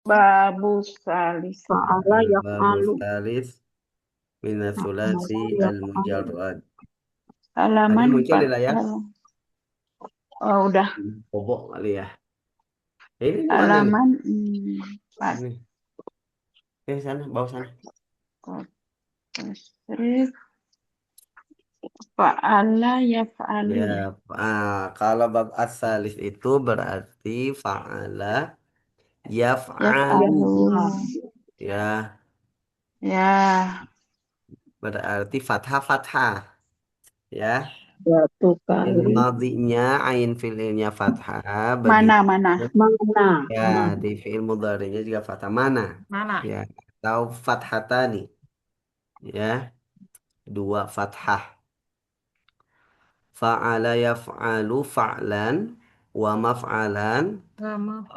Babu salis. Fa'ala Babu yaf'alu. salis minasulasi Fa'ala yaf'alu. al-mujarrad. Ada Halaman yang muncul 4. di layar? Oh, udah. Bobok kali ya. Ini di mana nih? Halaman 4. Ini. Sana, bawah sana. Tasrif fa'ala yaf'alu. Ya, kalau bab as-salis itu berarti fa'ala yaf'alu. Yaf'alu. Ya, Ya. berarti fathah-fathah. Ya, Satu fi'il kali. madhinya ain fi'ilnya fathah. Mana, Begitu. mana? Mana? Ya, di fi'il mudhari'nya juga fathah. Mana? Mana? Ya, atau fathatani. Ya, dua fathah. Fa'ala yaf'alu fa'lan wa maf'alan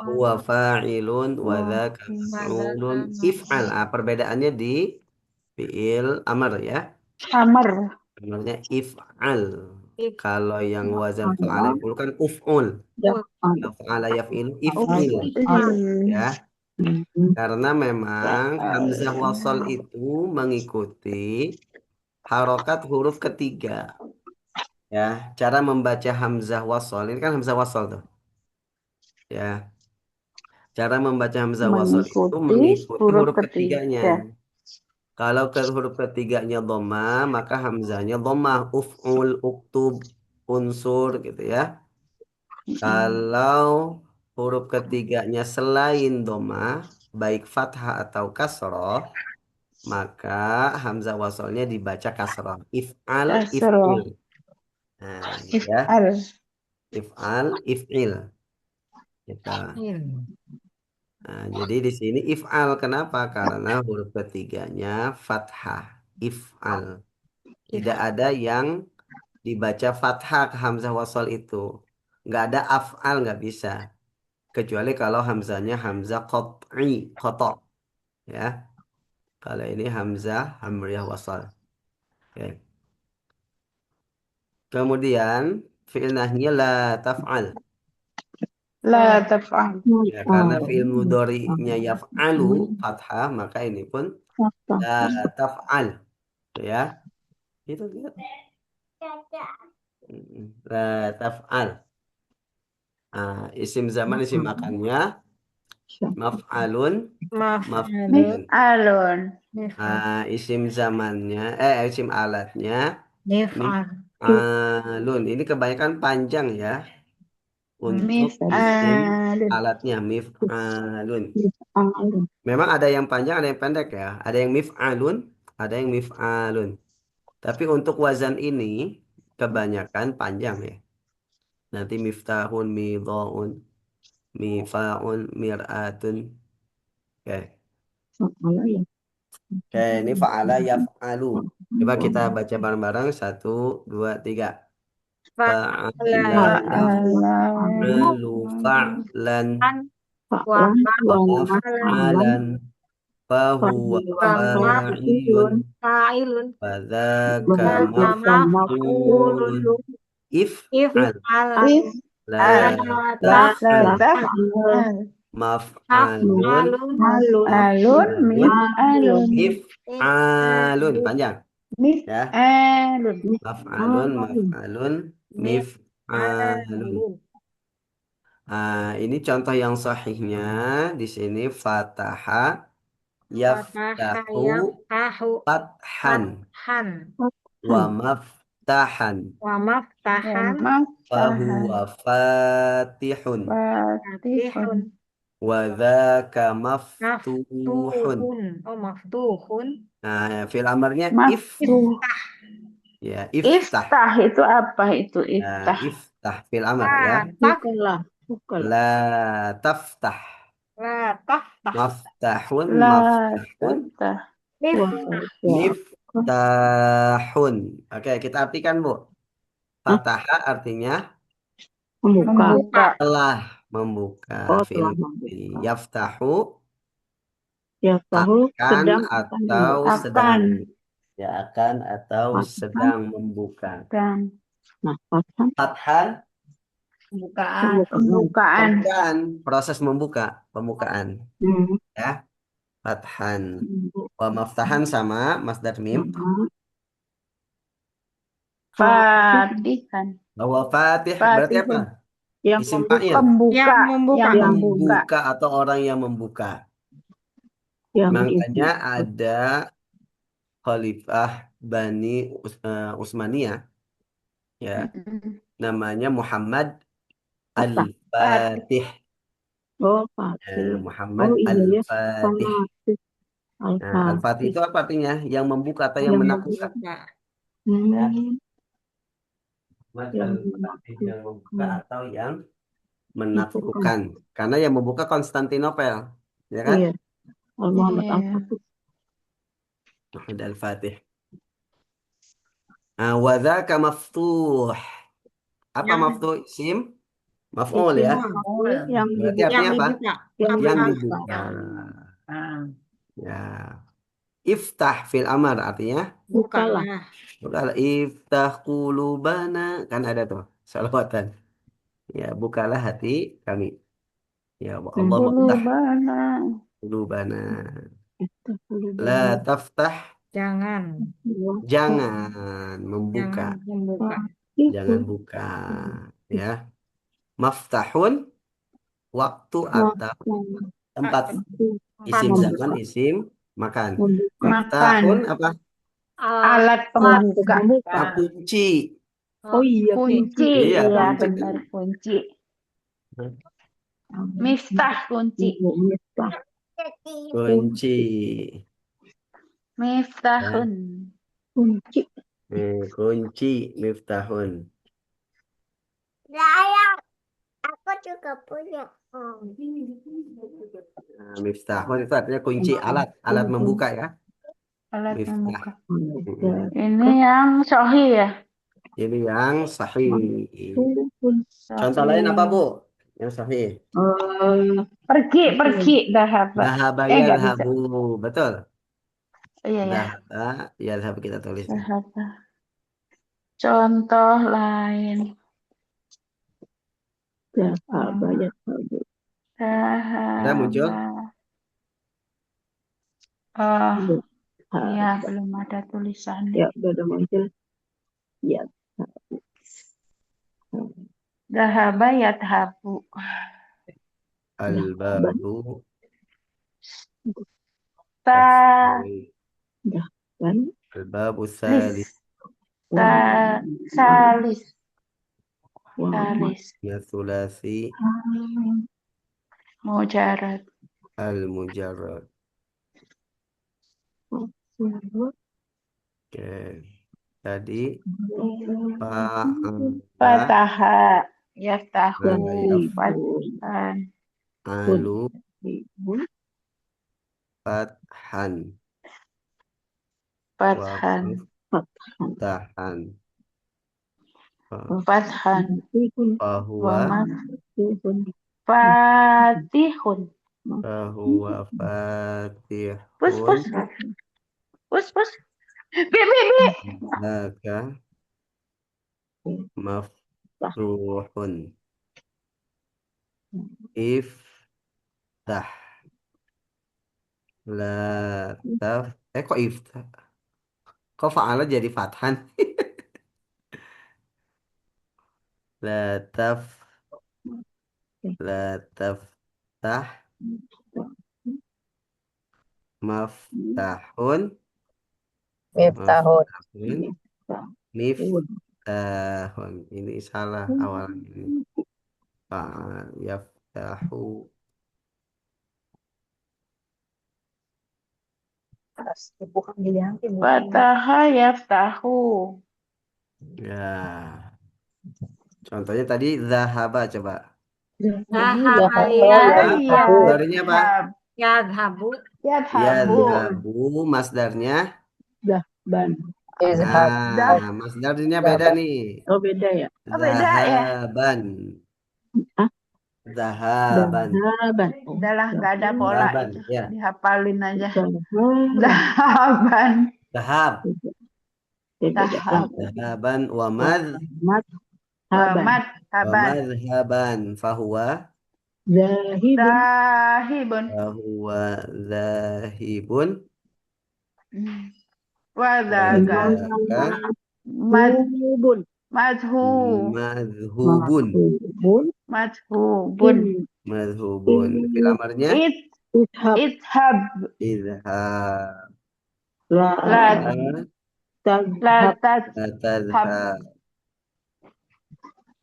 huwa fa'ilun wa dzaka maf'ulun if'al. Perbedaannya di fi'il amr ya. Amr. Amarnya if'al. Kalau yang wazan fa'ala Fa'ala itu kan uf'ul. yaf'alu. Fa'ala yaf'ilu Fa'ala if'il yaf'alu. ya. Karena memang hamzah wasal itu mengikuti harokat huruf ketiga. Ya, cara membaca hamzah wasal ini kan hamzah wasal tuh. Ya, cara membaca hamzah wasal itu Mengikuti mengikuti huruf huruf ketiganya. ketiga. Kalau ke huruf ketiganya dhamma, maka hamzahnya dhammah, uf'ul, uktub, unsur gitu ya. Kalau huruf ketiganya selain dhamma, baik fathah atau kasroh, maka hamzah wasalnya dibaca kasroh. If'al, if'il. Kasroh. Nah, gitu ya. If'al. If'al, if'il. Gitu. Nah, jadi di sini if'al kenapa? Karena huruf ketiganya fathah. If'al. Tidak ada yang dibaca fathah ke hamzah wasal itu. Nggak ada af'al, nggak bisa. Kecuali kalau hamzahnya hamzah qat'i, qata'. Ya. Kalau ini hamzah hamriyah wasal. Oke. Kemudian fi'il nahynya la taf'al. La taf'al. Ya, karena fi'il mudhari'nya yaf'alu fathah, maka ini pun la taf'al. Ya. Itu lihat. La taf'al. Isim zaman isim makannya maf'alun maf'ulun. Mif'alun. Isim zamannya isim alatnya mif'alun. Ini kebanyakan panjang ya untuk isim Mif'alun. alatnya mif'alun. Yaf'alu. Memang ada yang panjang, ada yang pendek ya. Ada yang mif'alun, ada yang mif'alun. Tapi untuk wazan ini kebanyakan panjang ya. Nanti miftahun, midhaun, mifa'un, mir'atun. Oke. Fa'ala Oke, ini fa'ala yaf'alu. Coba kita baca bareng-barang. Satu, dua, tiga. Fa'ala Fa'ala. yaf'alu fa'lan Fa'lan wa maf'alan maf'alan fahuwa fahuwa fa'ilun wa fadzaka dzaka maf'ulun maf'ulun if'al la If'al. La taf'al taf'al. maf'alun alun Alun. maf'alun Mif'alun. if'alun panjang ya. Mif'alun. Maf'alun, alun maf'alun, mif'alun. Ini contoh yang sahihnya di sini fataha yaftahu fathan wa maftahan Wa fahuwa maftahan. fatihun Fatihun. wa dzaka maftuhun. Fil amarnya Maftuh. ya iftah. Iftah itu apa itu iftah? Iftah fil amr ya. bukalah bukalah La taftah. Maftahun, La maftahun, taftah. wa dzaka miftahun. Oke, kita artikan, Bu. Fataha artinya membuka Membuka. telah membuka. Fi'il telah madhi. membuka Yaftahu ya tahu akan sedang akan atau membuka sedang. Akan. Ya, akan atau Fathan. sedang membuka. Dan. Nah, fathan Fathah Pembukaan. Pembukaan, proses pembukaan. Hmm. Ya, fathan. Wa maftahan sama masdar mim. Fatihan. Bahwa fatih berarti apa? Yang Isim membuka. fa'il. Pembuka. Yang Yang membuka. Membuka atau orang yang membuka. Yang Makanya ada Khalifah Bani Utsmaniyah, ya, Mm-mm. namanya Muhammad Apa? Al-Fatih. Oh, Ya, Fatih. Muhammad Oh iya ya. Al-Fatih. Fatih. Nah, Al-Fatih Al-Fatih. itu apa artinya? Yang membuka atau yang Yang menaklukkan? Ya, Hmm. Muhammad Yang Al-Fatih yang membuka menaklukkan. atau yang menaklukkan. Karena yang membuka Konstantinopel, ya kan? Iya. Al-Muhammad Iya. Al-Fatih. Muhammad Al-Fatih. Nah, wa dzaka maftuh. Apa maftuh? Isim maf'ul ya. Yang Berarti dibuka. artinya apa? Yang dibuka. Ya. Iftah fil amar artinya Bukalah. bukalah, iftah qulubana, kan ada tuh salawatan. Ya, bukalah hati kami. Ya Allah maftah Qulubana. qulubana. Itu dulu La banget. taftah, Jangan. jangan membuka. Membuka. Jangan buka. Ya. Maftahun waktu atau tempat. Isim zaman, isim makan. Membuka. Miftahun apa? Alat pembuka. Kunci. Oh iya, Kunci. Iya, Iya, kunci. benar kunci. Miftah kunci. Miftah. Kunci. Miftahun. Kunci. Kunci miftahun. Nah, miftahun itu artinya kunci, alat membuka ya. Alat Miftah. membuka. Ini yang sahih ya. Ini yang sahih. Contoh Sahih. lain apa, Bu? Yang sahih. Pergi, dahaba. Dhahaba Nggak bisa. yadhabu. Betul. Iya ya. Dhahaba yadhabu kita tulis. Dahaba. Contoh lain. Dahaba ya. Udah muncul? Dahaba. Oh, iya belum ada tulisannya. Ya, udah muncul. Ya. Dahaba yadhabu. Al-babu. Ta. Kan? Al-babu Lis. salis. Salis. Salis. Ya sulasi. Mujarad. Al-mujarrad. Oke. Tadi fa'ala Fataha. Yaftahu. Yaf- Fathan. alu fathan wa Fathan. maftahan. Fathan. Fahuwa Fatihun. fahuwa Pus, fatihun pus. Pus, pus. Bi. laka maftuhun iftah la taf kok iftah, kok fa'ala jadi fathan. la taf la taftah maftahun maftahun miftahun. Ini salah awal ini. Yaftahu. Fataha yaftahu. Ya. Contohnya tadi zahaba coba. Masdarnya apa? Yadhabu. Yadhabu masdarnya. Ban. Nah, masdarnya beda nih. Oh, beda ya. Beda ya. Zahaban. Zahaban. Dahaban. Udahlah, nggak ada pola Zahaban, itu. ya. Dihafalin aja. Dahaban. Zahaban. Zahab. Zahab. Zahaban wa mad. Haban. Madhaban. madhaban fahuwa Zahibun. Zahibun. zahibun Wadzakan. wadzaka Mad Madhubun. madhu. madhubun Madhubun. Madhubun. madhubun fil amarnya It Ishab. ithab. idhab La La la tazhab. tadhab. tadhhab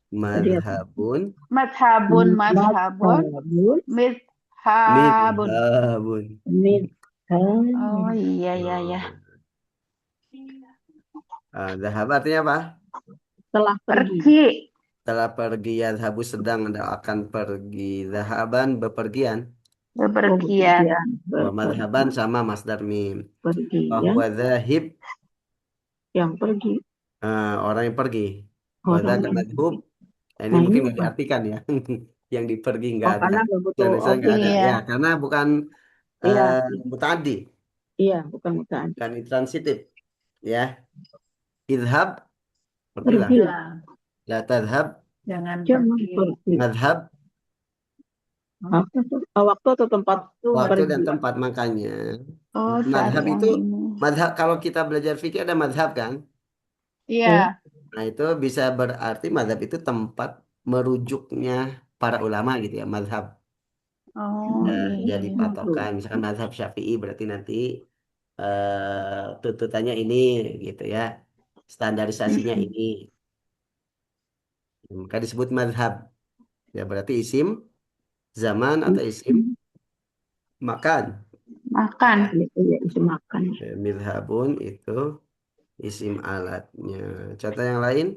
Tadi apa? madhabun Madhabun. Madhabun. Madhabun. Midhabun. midhabun Oh Midhabun. iya iya ya. Dhahab artinya apa? Telah pergi. Pergi. Telah pergi, yadhabu sedang atau akan pergi, dhahaban bepergian. Bepergian. Madhaban sama masdar mim. Pergian. Bahwa dhahib Yang pergi. orang yang pergi. Orang Wadhaka yang madhub. Ini Nah, mungkin ini nggak apa? diartikan ya. Yang dipergi nggak ada. Karena nggak butuh Tulisan nggak ada. Iya. Ya, karena bukan Iya, muta'addi, iya, bukan muta'addi. bukan intransitif. Ya, idhab pergilah. Pergi. La tadhab Jangan Jangan pergi. pergi. madhab Apa tuh? Waktu atau tempat waktu dan pergi. tempat, makanya Oh, madhab yang itu ini. madhab, kalau kita belajar fikih ada madhab kan. Iya. Nah itu bisa berarti madhab itu tempat merujuknya para ulama gitu ya, madhab. Oh Ya, iya jadi iya. patokan misalkan madhab Syafi'i berarti nanti tuntutannya ini gitu ya, standarisasinya Mm-mm. ini, maka disebut madhab. Ya berarti isim zaman atau isim makan. Makan. Ya, Itu ya, isi makan. midhabun itu isim alatnya. Contoh yang lain?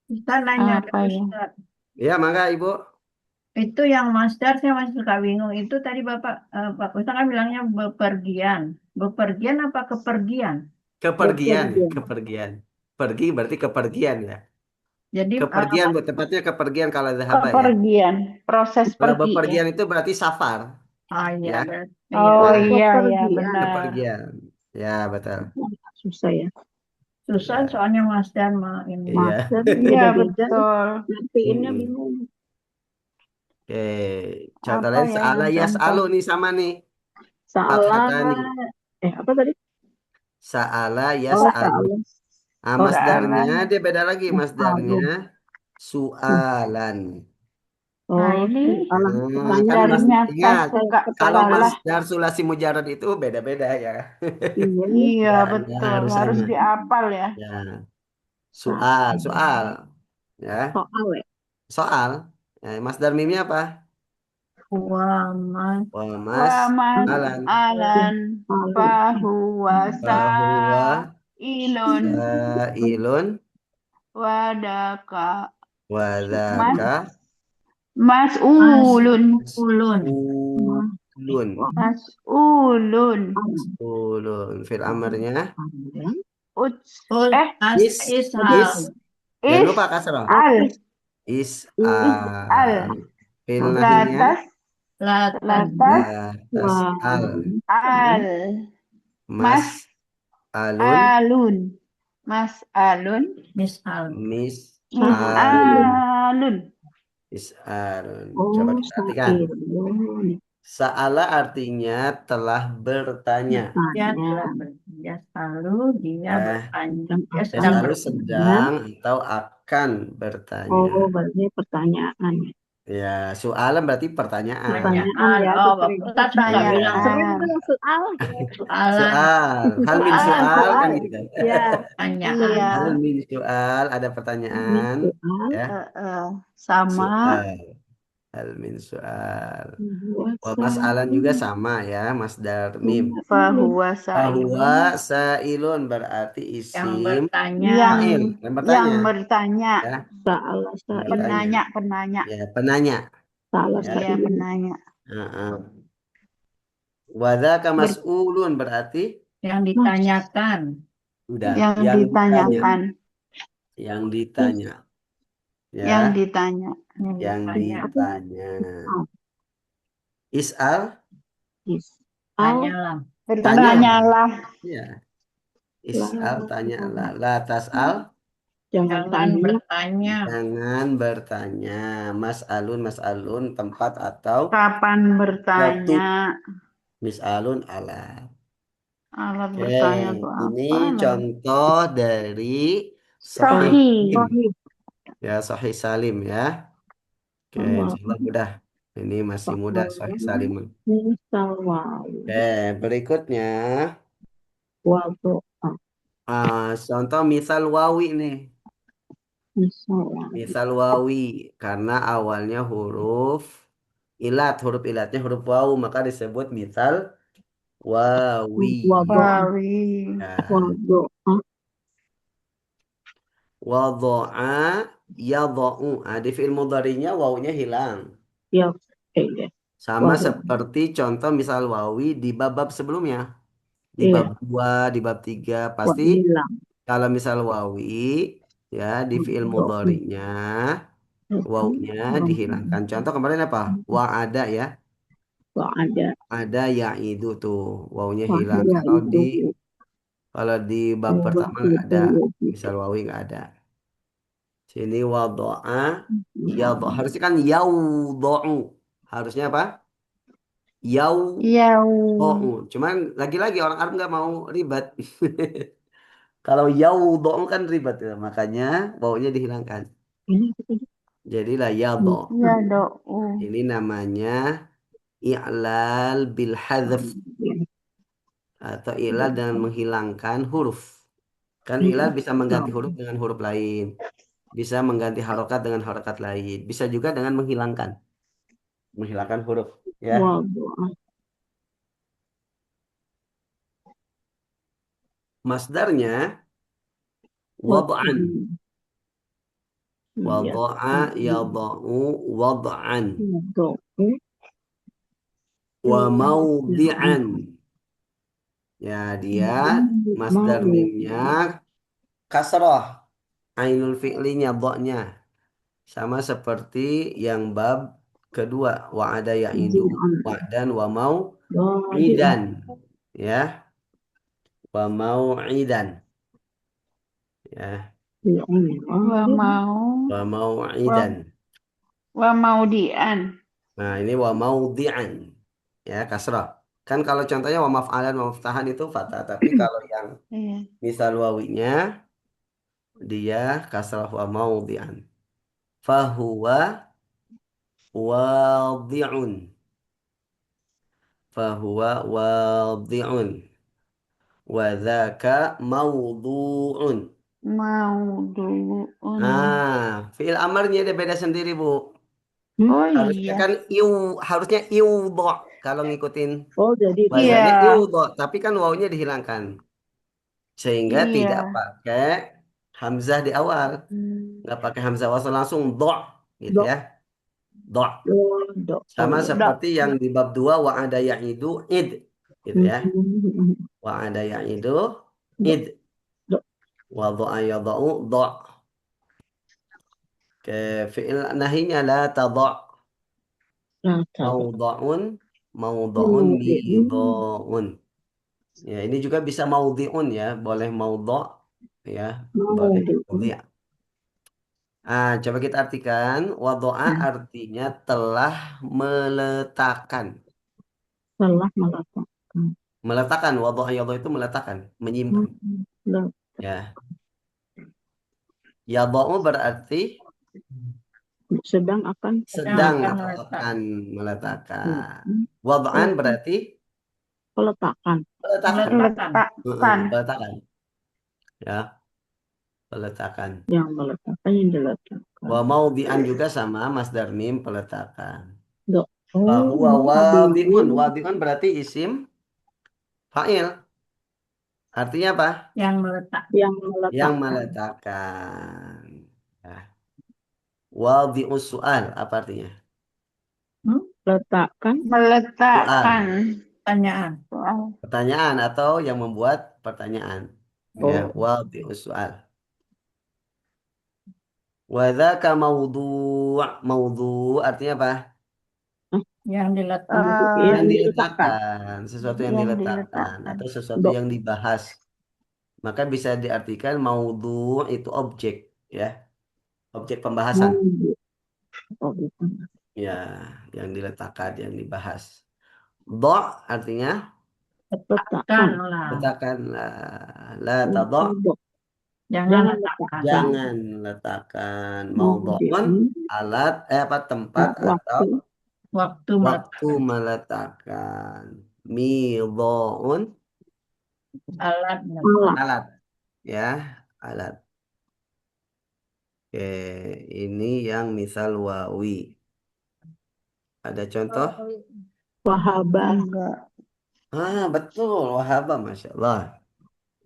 Kita nanya ke Apa ya? Ustaz. Ya, mangga Ibu. Itu yang master saya masih suka bingung. Itu tadi Pak Ustaz kan bilangnya bepergian. Bepergian apa kepergian? Kepergian, ya, Bepergian. kepergian. Pergi berarti kepergian ya. Jadi Kepergian, Bu, tepatnya kepergian kalau dhahaba ya. Kepergian. Proses Kalau pergi ya. bepergian itu berarti safar, iya ya. berarti Oh Nah, iya iya Kepergian. benar. kepergian. Ya, betul. Susah ya. susah Ya, soalnya master mah ini. iya. Master Iya beda-beda. betul. Ngertiinnya Mm-mm. bingung. Oke, contoh Apa lain ya sa'ala yang yas'alu contoh? nih sama nih. Salah. Fathatani. Apa tadi? Sa'ala Oh, yas'alu. salah. Ah, Oh, masdarnya Salah. dia beda lagi, masdarnya Aduh. su'alan. Nah Oh, ini salah. Kan Pertanyaan. masdarnya ingat suka kalau salah. masdar sulasi mujarad itu beda-beda ya. Iya. Iya Ya, betul. harus Harus sama. dihafal ya. Ya, soal, ya, Soal ya. soal. Ya, masdar mimnya apa? Wah, mas. Wa Wa man alan. alan fahuwa Bahwa sa'ilun ilun wadaka mas wadaka mas'ulun Ulun. ulun. mas'ulun Ulun. Fil amarnya uts Ul as is ishal. jangan is lupa kasroh. al Is al fil nahinya latas Latan. latas al al mas alun alun mas alun Misal. mis mas alun alun mis alun. Coba Oh, perhatikan. sailun. Sa'ala artinya telah bertanya. Dia Tanya. telah dia selalu dia Eh, bertanya. Dia Dia sedang selalu bertanya. sedang atau akan bertanya. Oh, berarti pertanyaan. Ya, soalan berarti pertanyaan. Pertanyaan ya. Oh, Aku sering Ustaz suka bilang sering pertanyaan bilang soal. soalan Soal, hal min Soalan, soal kan soal. gitu. Ya, pertanyaan. iya Hal min soal ada pertanyaan, soal. ya. sama Soal, hal min soal. Wah, Puasa. mas'alan juga sama ya, masdar mim. fahuwa Bahwa sa'ilun sa'ilun berarti Yang isim bertanya. fa'il, yang bertanya, yang bertanya ya, Salah yang saya. bertanya. penanya Ya, penanya. Salah Ya. iya saya. penanya Heeh. Wadzaka mas'ulun berarti Yang ditanyakan. udah yang yang ditanya, ditanyakan yang ditanya. Ya, yang ditanya yang ditanya. ditanya. Is'al, Tanyalah. bertanyalah ya. Is'al tanyalah. La tas'al, Jangan Jangan tanya. bertanya. Jangan bertanya. Mas alun tempat atau Kapan waktu. bertanya? Mis alun alat. Alat Oke, bertanya tuh ini apa lagi? contoh dari Sahih Sohi. Salim. Sahih. Ya, Sahih Salim ya. Oke, insya Allah mudah. Ini masih mudah Sahih Salim. Misal waw. Oke, berikutnya Waduh. contoh misal wawi nih. Misal waw. Misal wawi karena awalnya huruf ilat, huruf ilatnya huruf wawu maka disebut misal wawi. Waduh. Wawi. Ya. Waduh. Wadu'a yadha'u. Di fi'il mudhari'nya wawunya hilang. Ya. Iya. Sama Waduh. seperti contoh misal wawi di bab-bab sebelumnya. Di Iya. bab 2, di bab 3 pasti Waduh hilang. kalau misal wawi ya di fi'il Waduh. mudhari'nya wawunya dihilangkan. Contoh kemarin apa? Wa ada ya. Kok ada. Ada ya'idu tuh. Wawunya hilang. Wahyu itu. Kalau di bab pertama nggak ada. Misal wawi nggak ada. Sini wado'a yadho. Harusnya kan yaudho'u. Harusnya apa? Yau. Cuman lagi-lagi orang Arab nggak mau ribet. Kalau yaudho'u kan ribet ya. Makanya wawunya dihilangkan. Ini Jadilah yadho. Ya do. Ini namanya i'lal bil hadzf atau i'lal dengan menghilangkan huruf. Kan i'lal bisa mengganti huruf dengan huruf lain. Bisa mengganti harokat dengan harokat lain. Bisa juga dengan menghilangkan. Menghilangkan huruf. Ya. Waduh. Masdarnya wad'an. Wada'a yada'u wad'an. Wa mawdi'an. Ya, dia masdar mimnya kasrah. Ainul fi'linya, dha-nya. Sama seperti yang bab kedua. Wa'ada ya'idu wa'dan wa maw'idan. Ya. Wa maw'idan. Ya. Wa mau. Wa maw'idan. Wa maudian. Nah, ini wa mawdi'an. Ya, kasrah. Kan kalau contohnya wa maf'alan wa maftahan itu fathah. Tapi kalau yang Iya. misal wawinya, dia kasrah wa mawdi'an. Fahuwa wadi'un. Fahuwa wadi'un. Wa dhaka mawdu'un. Mauduun. Fi'il amarnya dia beda sendiri, Bu. Oh Harusnya iya. kan harusnya iwdo kalau ngikutin Oh, jadi wazannya Iya. iwdo, tapi kan wawunya dihilangkan. Sehingga tidak Iya. pakai hamzah di awal. Nggak pakai hamzah wasal langsung do gitu dok, ya. Do. dok. Sama Dok. seperti yang di bab 2 wa ada ya'idu id gitu ya. Wa ada ya'idu id. Dok. Wa dha'a yadha'u do. Ke fi'il nahinya la tadha'. Maudha'un maudha'un midha'un. Ya, ini juga bisa maudhi'un ya, boleh maudha ya, boleh maudhi'. Coba kita artikan wadoa artinya telah meletakkan. Telah meletakkan. Meletakkan wadoa yadho itu meletakkan, menyimpan. Dok. Ya. Yadho berarti Sedang akan sedang akan atau meletak. akan meletakkan. Wadoan berarti peletakan. meletakkan. Meletakkan. Peletakan. Ya, peletakan. Yang meletakkan yang diletakkan. Wa maudhi'an juga sama masdar mim peletakan. Dok. Bahwa wadi'un. Wadi'un berarti isim fa'il. Artinya apa? Yang meletak. Yang meletakkan. Yang meletakkan. Ya. Wadi'us su'al. Apa artinya? Letakkan. Meletakkan. Pertanyaan. Soal. Pertanyaan atau yang membuat pertanyaan. Ya, wadi'us su'al. Wadhaka maudhu'. Maudhu' artinya apa? Yang diletak. Yang diletakkan. Sesuatu yang diletakkan. Atau sesuatu Dok. yang dibahas. Maka bisa diartikan maudhu' itu objek. ya, objek pembahasan. Oh, gitu. Ya, yang diletakkan, yang dibahas. Do' artinya Letakkan. Lah. letakkan. La tado' Jangan Jangan letakkan. jangan letakkan. Maudu'un Maudu'un. alat tempat atau Waktu waktu meletakkan. meletakkan. Midho'un Alat Alat. alat, ya, alat. Oke, ini yang misal wawi. Ada contoh? Wahabah. Enggak. Betul, wahaba, masya Allah.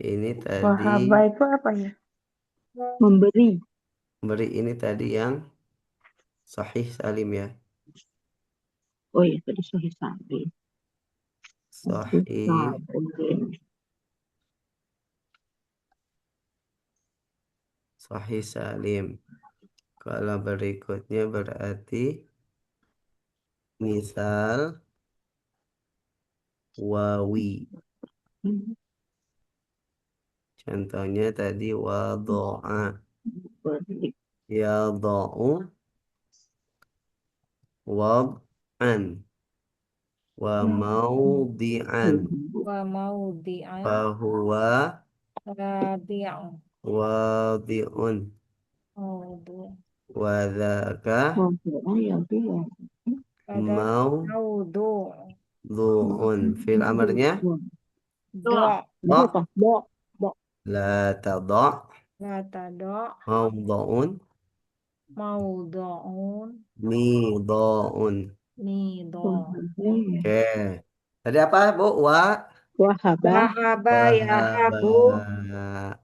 Ini tadi Wahaba itu apa ya? Memberi. beri, ini tadi yang sahih salim ya. Oh iya, tadi sahih salim. Sahih sahih salim. Kalau berikutnya berarti misal wawi. Contohnya tadi wado'a, Beri. yada'u, wad'an, wa maudi'an, Wa maudi'an fahuwa radi'un. wadi'un, Maudu'. wa dzaka Wahabah ya dia. Ada maudu'. mawdu'un. Fil amarnya Do' Itu apa? Do. la tada' la tado' mawdu'un maudu'un midha'un. nido. Oke. Tadi apa, Bu? Wahabah. Wahaba yahabu.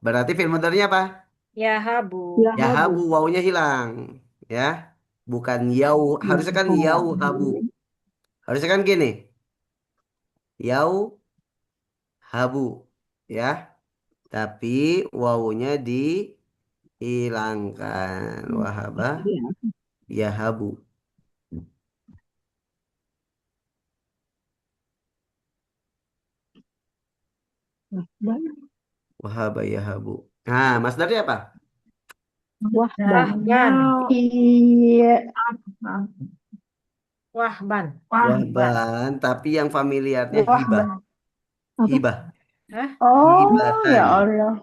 Berarti fi'il mudhari'nya apa? Yahabu. Yahabu, wawunya hilang. Ya. Bukan yau. Harusnya kan yau habu. Harusnya kan gini. Yau habu. Ya. Tapi wawunya dihilangkan. Wahaba yahabu. Wahaba yahabu. Nah, masdarnya apa? Wahban. Iya. Wahban. Wahban, tapi yang familiarnya hibah. Hibah. Oh, Hibatan. ya Allah.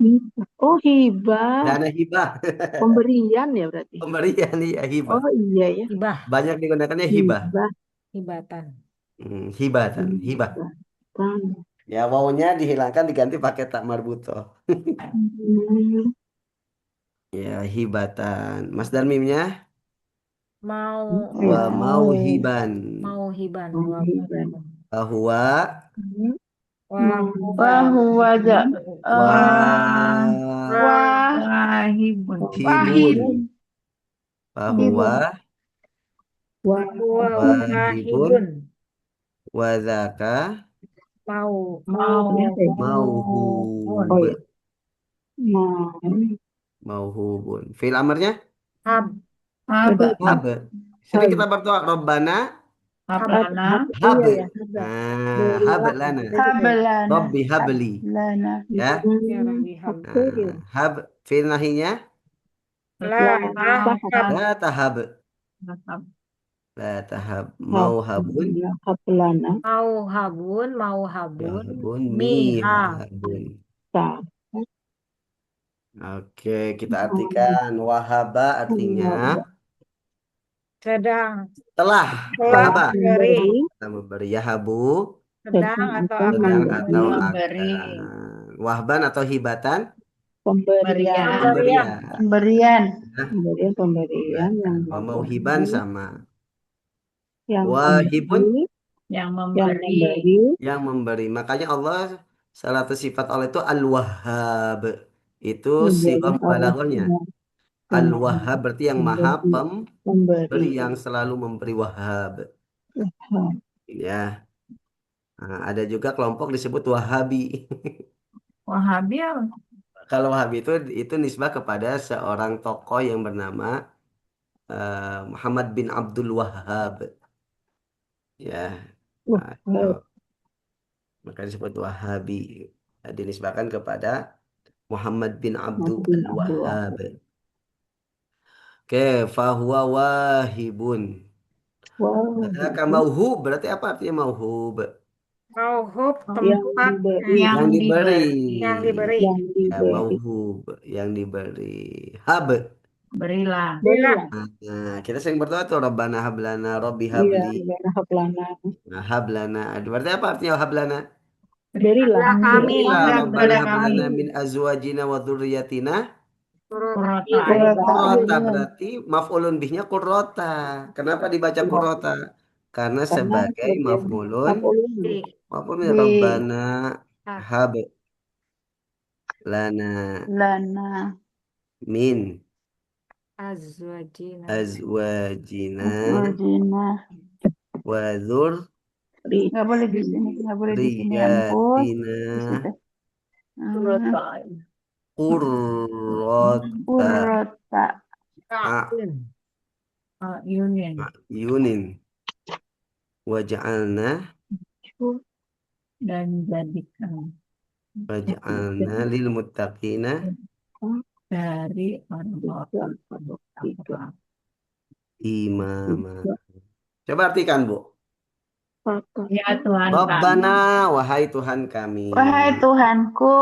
Oh, hibah. Dana hibah. Pemberian ya berarti. Pemberian ya hibah. Oh iya ya. Hibah. Banyak digunakannya hibah. Hibatan. Hibatan, hibah. Ya, wawunya dihilangkan diganti pakai tak marbutoh. Ya, hibatan. Masdar mimnya wa mauhiban. Mauhiban. Bahwa Wahuwa Wahibun. hibun. Bahwa Wahibun. wadzaka Mauhubun. mauhub. Mauhubun. Fil amarnya Hab. hab. Sering kita berdoa Rabbana Hablana. hab. Iya, Hab lana. Hablana. Rabbi habli. Lana. Ya. Ya Rabbi hab. Hab fil nahinya La tahab. la tahab. La tahab. Mauhabun. Hablana. Mauhabun. Mauhabun. Miha. Mihabun. Oke, kita artikan wahaba artinya Sedang. telah wahaba. Memberi. Kita memberi yahabu Sedang atau akan sedang atau memberi. akan. Wahban atau hibatan Pemberian. pemberian. Pemberian. Pemberian yang Wa mauhiban sama. yang Wahibun Yang yang memberi. Makanya Allah salah satu sifat Allah itu Al-Wahhab. Itu sifat mubalaghahnya. Al-Wahhab berarti yang maha pemberi, yang selalu memberi. Wahhab. Ya. Nah, ada juga kelompok disebut Wahabi. Wahabi Kalau Wahabi itu nisbah kepada seorang tokoh yang bernama Muhammad bin Abdul Wahhab. Ya. Nah, maka disebut Wahabi. Dinisbahkan kepada Muhammad bin Abdul Wahhab. Oke, fahuwa wahibun. Wah, Dzaka mauhub berarti apa artinya mauhub? Mauhub yang tempat diberi, Yang diberi. yang diberi. yang Ya, diberi, mauhub yang diberi. Hab. Berilah. Berilah. Nah, kita sering berdoa tuh Rabbana hablana Robbi iya, habli. dan hablana, Nah, hablana. Berarti apa artinya hablana? berilah, Berilah kami Berilah dan Rabbana kepada hablana kami min azwajina wa dzurriyyatina turut Qurrata Qurrata qurrata a'yun. berarti maf'ulun bihnya qurrata. Kenapa dibaca qurrata? Karena Karena sebagai sebagai maf'ulun maf'ulun di maf'ulun Bi Rabbana hak hab lana lana min azwajina azwajina wajina. wa Nggak boleh di sini, nggak boleh di sini Ampus. dzurriyyatina Di situ. Qurrata qurrata Urota. a'yun. a'yunin a'yunin waj'alna dan jadikan lil muttaqina dari orang-orang tiga, imama. Coba artikan, Bu. patah, Ya Tuhan Rabbana, kami, wahai Tuhan kami. Wahai Tuhanku,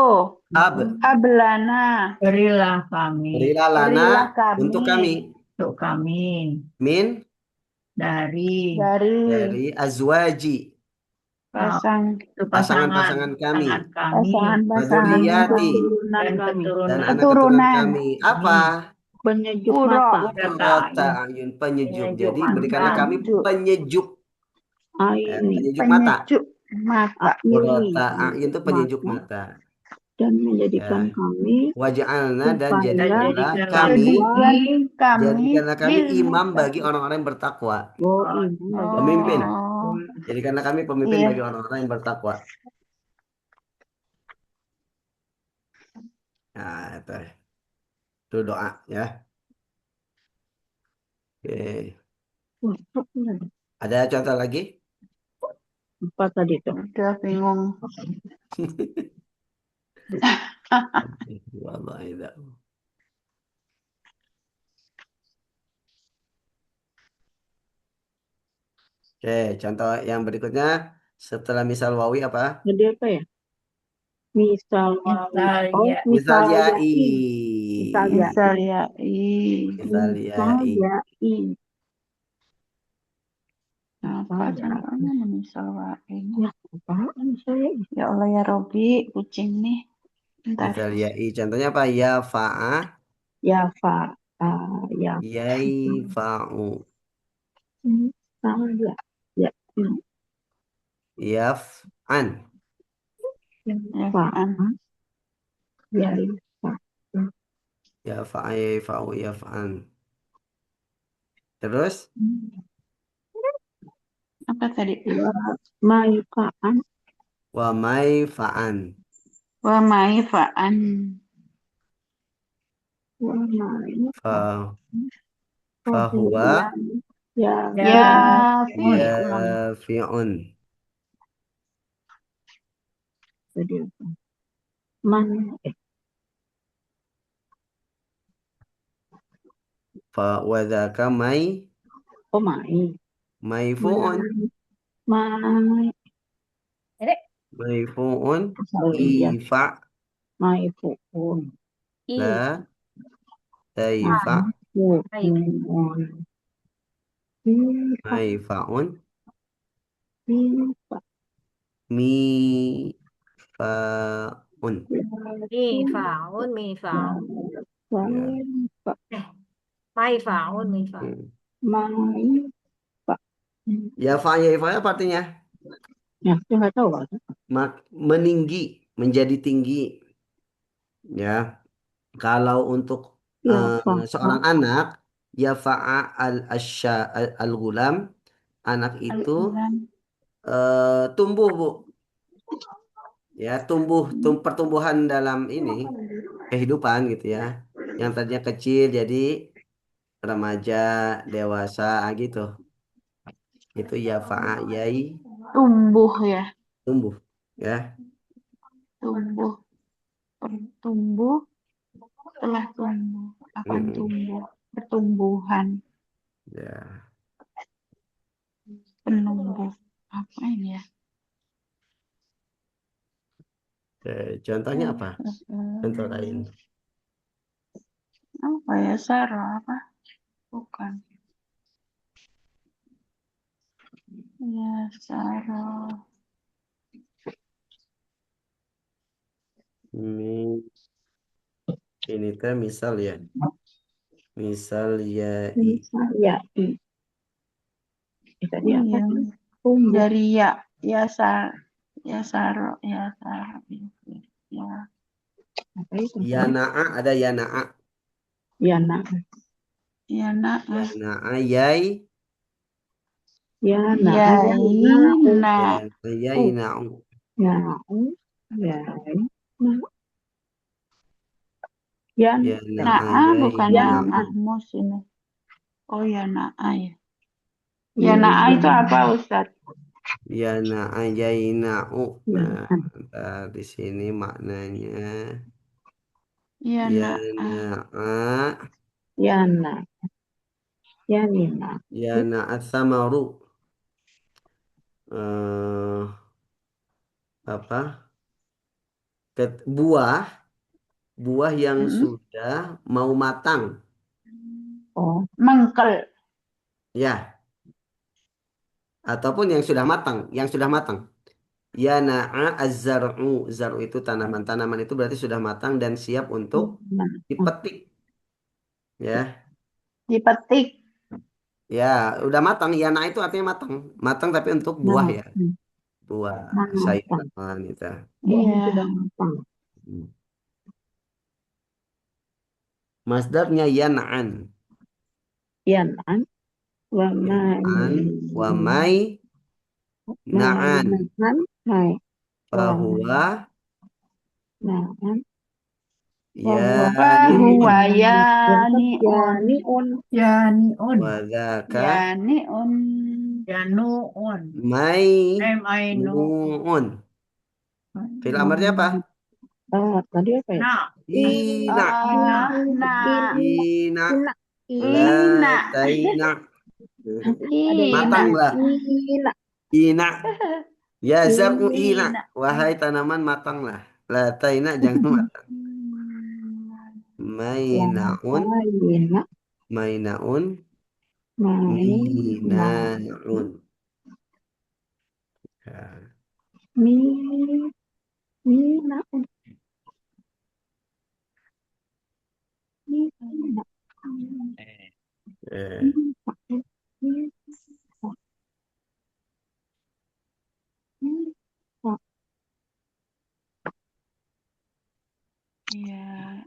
Hab, hablana, berilah kami berilah berilah lana kami untuk kami. untuk kami Min, dari dari azwaji, pasang itu pasangan-pasangan kami. pasangan-pasangan Wadzurriyyati, dan keturunan kami, dan keturunan anak keturunan keturunan. kami. Apa? penyejuk Uro, mata, Qurrata a'yun, penyejuk. penyejuk Jadi mata. berikanlah kami penyejuk. aini, Penyejuk mata. penyejuk mata. Qurrata aini, a'yun itu penyejuk mata. dan menjadikan Ya. kami Waj'alna dan supaya jadikanlah jadikanlah kami Jadikan kami imam bagi orang-orang yang bertakwa. iman bagi Pemimpin. Oh, Jadikanlah kami pemimpin iya. bagi orang-orang yang bertakwa. Nah, itu doa ya. Oke. Ada contoh lagi? Apa tadi tuh? Udah bingung. Wallahi dah. Oke, contoh yang berikutnya setelah misal wawi apa? Jadi apa ya? Misal Misal oh, ya. Misal ya'i. Misal ya. Misal ya, Misal ya'i. ya'i. apa contohnya misal wa'i? Ya, apaan saya? Ya Allah ya Robi, kucing nih. Bentar. Misal ya'i. Contohnya apa? Ya fa'a. Ya fa ya Yai fa'u. misal ya ya Yaf'an. Ya, fa An. ya fa Ya fa'a yai fa'u yaf'an. Terus? Apa tadi? mayukaan Wa mai fa'an. Wa mai fa'an. wa may Fa fahuwa ya Ya fi'un. fi'un. jadi apa? Man Fa wadhaka oh may maifu'un. may Maifu'un. iya Ifa may fuun i la taifa fuun maifa'un Ifa mifa'un. mifaun mifaun Ya. maifaun mifaun Hmm. may Ya fa ya fa apa artinya? ya saya nggak tahu Pak. Meninggi, menjadi tinggi. Ya. Kalau untuk Ya fa seorang anak ya fa'a al-ghulam anak itu Al-Quran. tumbuh, Bu. Ya, pertumbuhan dalam ini kehidupan gitu ya. Yang tadinya kecil jadi remaja, dewasa gitu. Itu ya fa'a yai Tumbuh ya. tumbuh ya. Tumbuh. Bertumbuh. Telah tumbuh. Akan Mm-mm. tumbuh. Pertumbuhan. Ya. Penumbuh. Apa ini ya? Contohnya apa? Contoh lain. Apa ya? Saro apa? Bukan. Ya, Saro. Ini teh misal ya. Misal ya Misal ya i. Tadi apa Iya. sih? Tumbuh. Dari ya. Ya, Saro. Ya, Saro. Ya. Apa itu? yana'a ada yana'a. Ya nak. Ya, nak. Yana'a yai. Ya nak. Ya, Ya ina. Yaina'u. ya ya nah. Ya Yana'a Na'a bukan yang yaina'u. Ahmus ini. Oh ya, Na'a ya. ya Ya, Na'a itu apa, Ustadz? Yana'a yaina'u. ya Nah, di sini maknanya Ya, Na'a. yana'a ya nak. Ya nina. yana'a samaru. Eh, apa? Buah yang Mm-mm. sudah mau matang. Oh, Mengkel. Ya, ataupun yang sudah matang. Yana'a az-zar'u. Zar'u itu tanaman. Tanaman itu berarti sudah matang dan siap untuk nah. dipetik. Ya, Dipetik. ya, udah matang. Yana itu artinya matang. Matang tapi untuk buah Nah, ya. Buah matang. sayuran itu. Buahnya Iya. sudah matang. Hmm. Masdarnya yan'an. Ya nak. Wa Yan'an wa mai na'an. Makan. Hai. Fahuwa Naan. yani'un. Fahuwa Ya yani'un. niun. Janiun. Wa dzaka Yani'un. Januun. mai Mainu. nu'un. Fi'il amarnya apa? Tadi apa ya? Nah. Ina. Na. Ina. Ina. Lataina. Ina. Matanglah. Ina. Ina. Ya zar'u ina. Ina. Wahai tanaman matanglah. Lataina jangan matang. Mainaun. Ina. Mainaun. Main. Minaun. Ya. Mi. Mina. Mina. Eh, Ya.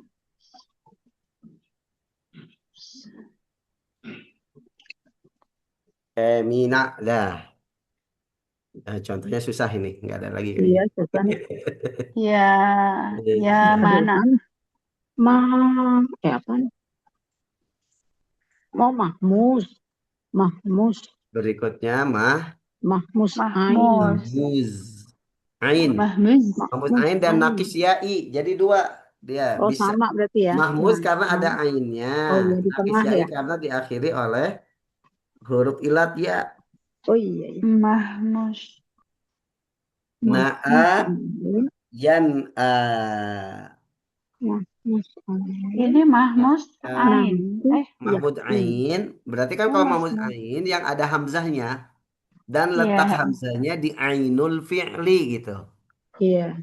Mina lah. Nah, contohnya susah ini, nggak ada lagi Iya, kayaknya. susah. Ya. Ya, mana? Ma. Apa? Mau mahmus. Mahmus. Berikutnya Mahmus. Mahmus. mahmuz ain. Mahmuz. Mahmuz ain dan nakis yai. Jadi dua dia Oh, bisa. sama berarti ya. Mahmuz Nah, karena ada ainnya. oh, iya, di Nakis tengah yai ya. karena diakhiri oleh huruf ilat ya. Oh iya, iya. Mahmus. Na'a Mahmus. yan'a. Mahmus. Ini Mahmus Ain. Mahmud ain. Berarti kan kalau mahmud ain yang ada hamzahnya dan letak Iya. hamzahnya di ainul fi'li gitu. Iya.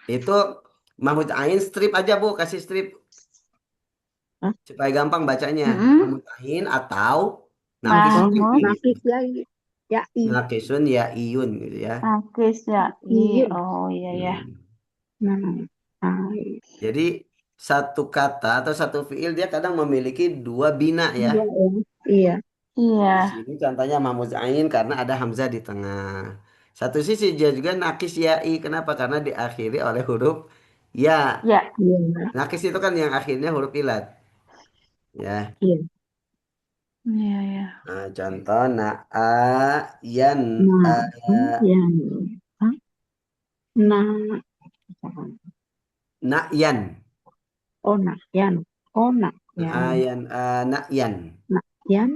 Itu mahmud ain strip aja Bu, kasih strip. Hah? Supaya gampang bacanya. Mahmud ain atau nakis Mahmud. Nakis ya. Ya, i. nakisun ya iyun gitu ya. Nakis ya. Iya. Oh iya ya. Nah, ai. Jadi satu kata atau satu fiil dia kadang memiliki dua bina ya. Iya, iya. Iya. Di sini contohnya mahmuz ain karena ada hamzah di tengah. Satu sisi dia juga nakis ya'i. Kenapa? Karena diakhiri oleh huruf ya. Ya. Iya. Nakis itu kan yang akhirnya huruf ilat. Ya. Iya. Iya ya. Nah, contoh na'a yan Nah, yan. Hah? na'yan. Oh, nak yan. Oh, nak Yan. Na'yan. Yan.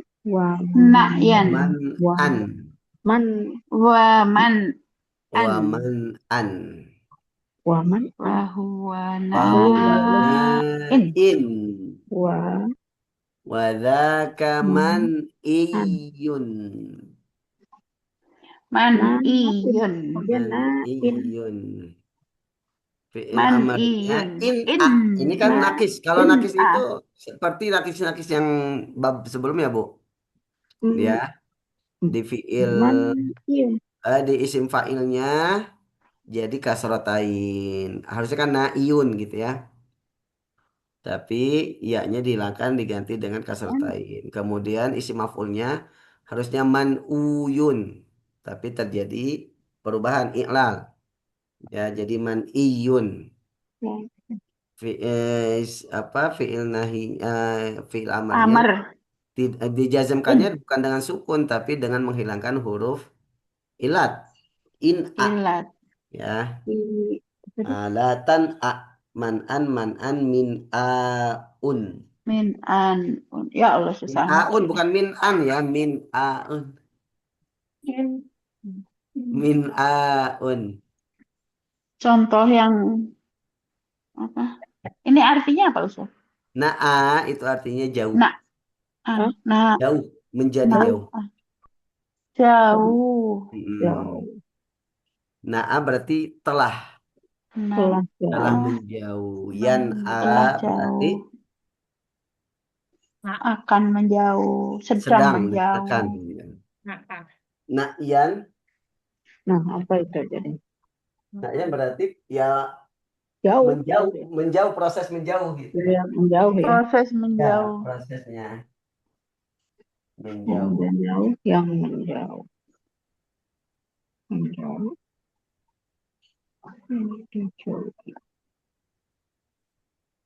Na'yan. Man-an. Man. Wa man an. Waman-an. Waman. Fahuwa Fahuwa na'in. Na'in. Wa. Wadhaka Man. man-iyun. Man Na. iyun. Kemudian na'in. Man-iyun. Fi'il Man amarnya iyun. in-a. Ini kan Inna. nakis. Kalau nakis itu In'a. seperti nakis-nakis yang bab sebelumnya, Bu. Dia di fi'il Man. Iyun. di isim fa'ilnya jadi kasrotain. Harusnya kan na'iun gitu ya. Tapi ya-nya dihilangkan diganti dengan kasrotain. Kemudian isim maf'ulnya harusnya man'uyun. Tapi terjadi perubahan i'lal. Ya, jadi man'iyun. Ya. Fi'il nahi fi'il amarnya Amar. dijazmkannya bukan dengan sukun tapi dengan menghilangkan huruf ilat. In-a Ilat. ya. Di. Latan a man'an min aun. Min an. Ya Allah Min susah aun amat. bukan min an ya, min aun. Min aun. Contoh yang apa? Ini artinya apa Ustaz? Na'a itu artinya jauh. Nah, Hah? nah, Jauh, menjadi nah, jauh. jauh. Jauh. Na'a berarti telah Nah, Telah jauh. menjauh. Yan'a telah berarti jauh. Akan menjauh. Sedang sedang akan. menjauh. Na'yan, Nah, apa itu jadi? na'yan berarti ya Jauh. menjauh proses menjauh gitu. Ya, menjauh ya. Proses Ya, menjauh. prosesnya Yang menjauh. menjauh. Yang menjauh. Menjauh. Menjauh.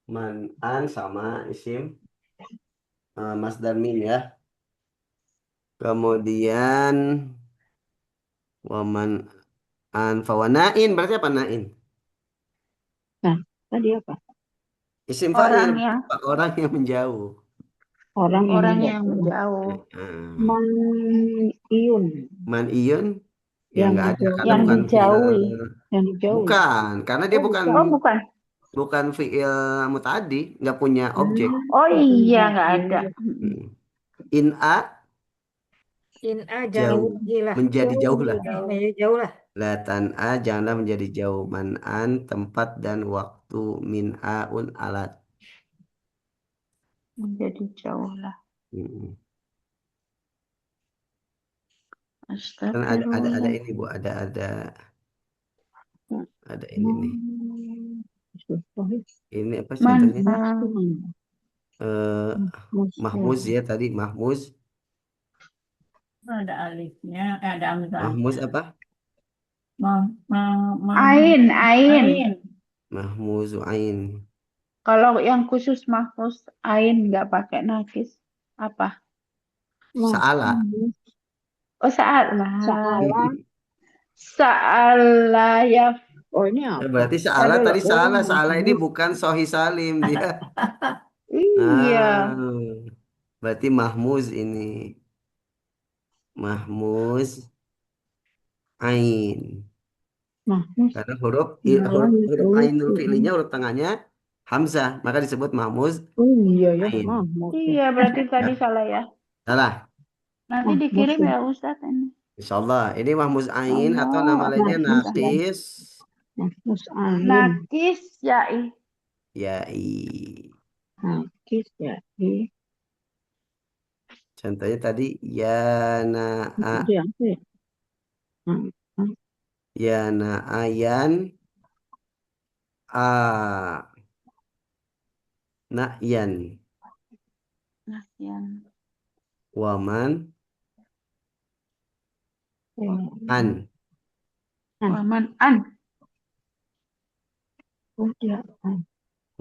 Man'an sama isim masdar min ya. Kemudian waman an fawana'in berarti apa na'in? Nah, tadi apa? Isim fa'il, Orangnya. orang yang menjauh. Orang Yang menjauh. Man iyun. Man iyun ya Yang nggak ada menjauh. karena Yang bukan dijauhi. Yang dijauhi. bukan karena dia Oh, bukan Oh, bukan. bukan fi'il muta'addi, nggak punya objek. Oh iya, nggak ada. In'a In-a jauh, jangan gila. menjadi jauh lah. Jauh lah. La tan'a janganlah menjadi jauh. Man'an tempat dan waktu. Min'aun alat. Menjadi jauh lah. Kan Astagfirullah. ada ini Bu, ada ini nih. Ini apa contohnya? Mahmuz ya tadi mahmuz. Ada alifnya, ada hamzah. Mahmuz apa? Ain. Mahmuzu ain. Kalau yang khusus mahfuz ain nggak pakai nakis. Apa? Sa'ala. Oh, salah. Salah. Ya. Oh, ini apa? Berarti sa'ala Aduh, tadi salah. oh, Sa'ala ini mahmuz. bukan sohi salim dia. Iya. Berarti mahmuz ini. Mahmuz ain. Mahmuz. Karena huruf ainul fi'linya huruf tengahnya hamzah, maka disebut mahmuz Oh iya ya, ain. mahmuz. Iya, berarti tadi salah ya. Salah. Nanti dikirim ya Ustadz ini. Insyaallah. Ini mahmuz ain atau nama lainnya nakis Mahmuz ain. Nakis ya'i. ya'i. Nakis ya'i. Contohnya tadi yana'a. Itu yang apa ya? Yana'ayan a na'yan Nah, yang waman an. waman an. Oh ya.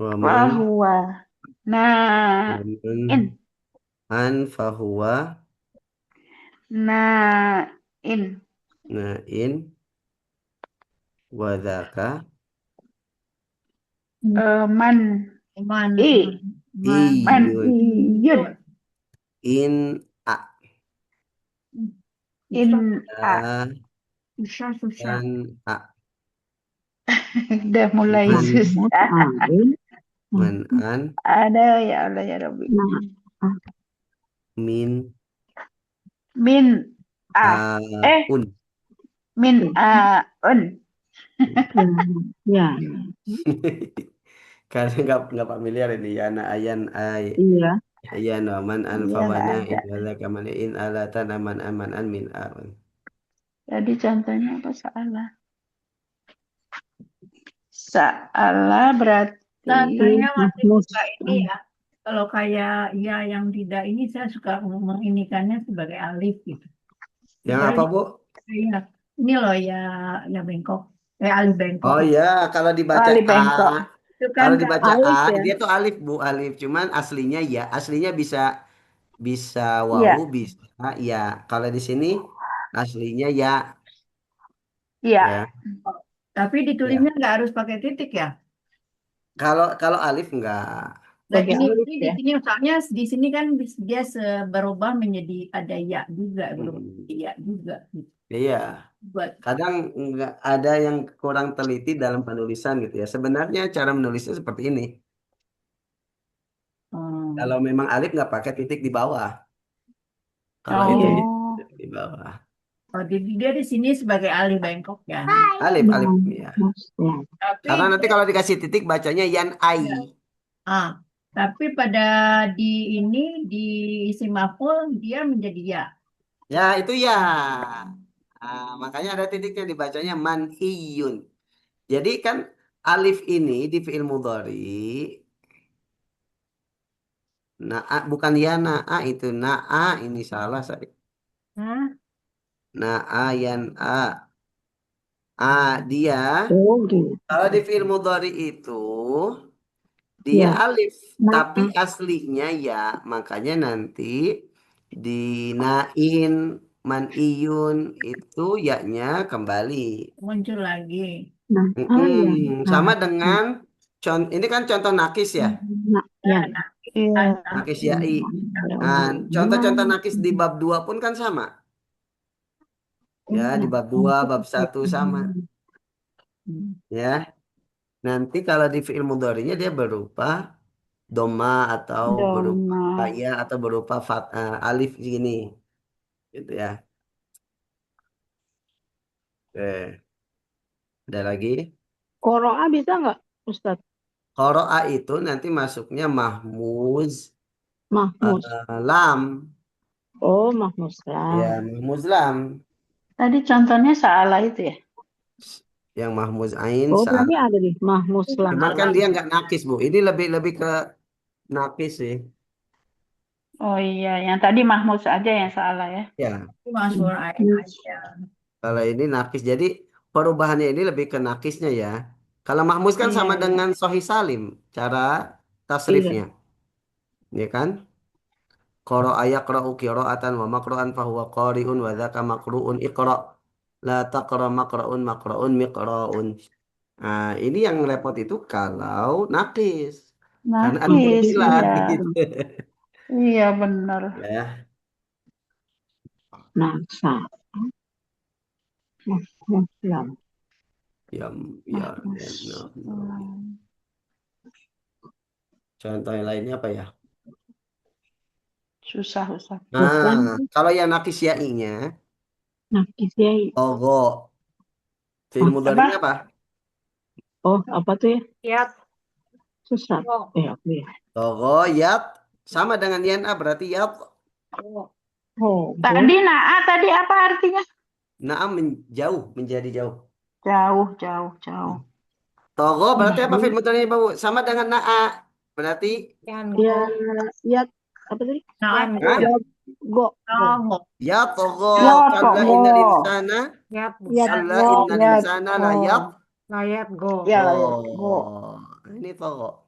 Waman Fahuwa na'in. an fahuwa Na'in. na'in wadhaka Man. Man. I. Iyun. Maniyun. In a. In a. Susah. Dan a. Udah mulai Man. susah. Ain. Man an. Ada ya Allah ya Rabbi. Nah, Min Min a. un. Min a un. ya, Karena nggak familiar ini ya na ayan ay iya. ayan waman an Iya nggak fawana ada. in wala kamane in alatan aman aman an min aun. Jadi contohnya apa salah? Salah berarti Saya masih Mahmus. suka ini ya. Kalau kayak ya yang tidak ini saya suka menginikannya sebagai alif gitu. Yang Misalnya apa, Bu? ya, ini loh ya bengkok. Alif bengkok. Oh ya, kalau dibaca wali A, bengkok. Itu kan kalau dibaca A, Alif ya. dia tuh alif, Bu, alif. Cuman aslinya ya, aslinya bisa bisa Iya, wau, bisa ya. Kalau di sini aslinya ya, iya. ya. tapi ditulisnya nggak harus pakai titik ya. Kalau kalau alif enggak. Nah Sebagai alif ini di ya. sini soalnya di sini kan dia berubah menjadi ada ya juga, berubah Hmm, menjadi ya juga gitu. Iya. Buat Kadang nggak ada yang kurang teliti dalam penulisan gitu ya. Sebenarnya cara menulisnya seperti ini. Kalau memang alif nggak pakai titik di bawah. Kalau itu ya, Oh, titik di bawah. dia di sini sebagai alif bengkok ya. Alif, alif ya. Mahmus ya. Tapi Karena nanti dia, kalau dikasih titik bacanya yan ai. ah, tapi pada di ini di isim maf'ul dia menjadi ya. Ya, itu ya. Makanya ada titiknya dibacanya manhiyun. Jadi kan alif ini di fiil mudhari, na'a bukan ya na'a itu na'a ini salah saya. Hah? Na'a yan a. Dia Oh gitu. kalau di fiil mudhari itu dia Ya. alif Nah, tapi aslinya ya, makanya nanti di nain maniyun itu yaknya kembali. Muncul lagi. nah, ya. Sama dengan ini kan contoh nakis ya, Nah, ya. iya. nakis yai. Nah, contoh-contoh nakis di bab 2 pun kan sama. Ya, di bab 2 bab 1 sama. Ya, nanti kalau di fiil mudhari'nya dia berupa doma atau berupa Doma. ya atau berupa alif gini. Gitu ya. Oke. Ada lagi. Qoro'a bisa nggak, Ustadz? Qoro'a itu nanti masuknya mahmuz Mahmus. lam. Oh, mahmus Ya, lah. mahmuz lam. Tadi contohnya salah itu ya? Yang mahmuz ain Oh, saat. berarti ada nih mahmus lam. Cuman kan dia nggak nakis, Bu. Ini lebih lebih ke nakis sih. Oh iya, yang tadi Mahmud aja yang salah ya. Ya, Itu masuk ain aja. kalau ini nakis. Jadi perubahannya ini lebih ke nakisnya ya. Kalau mahmuz kan Iya, sama iya. dengan sohi salim. Cara tasrifnya. Iya. Ya kan? Qara'a yaqra'u qira'atan wa maqra'an fahuwa qari'un wa dzaka maqru'un iqra'. La taqra maqra'un maqra'un miqra'un. Nah, ini yang repot itu kalau nakis. Karena ada Nakis, perkilan iya. gitu. Iya benar. Ya, Naksa. Mahmus lam. ya, ya, Mahmud. ya, Contoh yang lainnya apa ya? Susah, susah. Bukan Kalau yang nakis ya'inya, nakis ya. togo. Fi'il mudhari'nya Apa? apa? Oh, apa tuh ya? Yap. Susah. Apa ya? Togo, yat. Sama dengan yana berarti yat. Oh, Tadi Naa, tadi apa artinya? Naam menjauh, menjadi jauh. Jauh, jauh, jauh. Togo berarti apa fi'il mudhari'nya, Bu? Sama dengan na'a. Berarti Yan ya, go. ya, apa tadi? Yan Hah? go. Go. Oh, Ya togo. Ya, Kalla togo. innal insana. Yap. Ya, Kalla go. innal Ya, insana la yat. Layat go. ya, go. Oh, ini togo.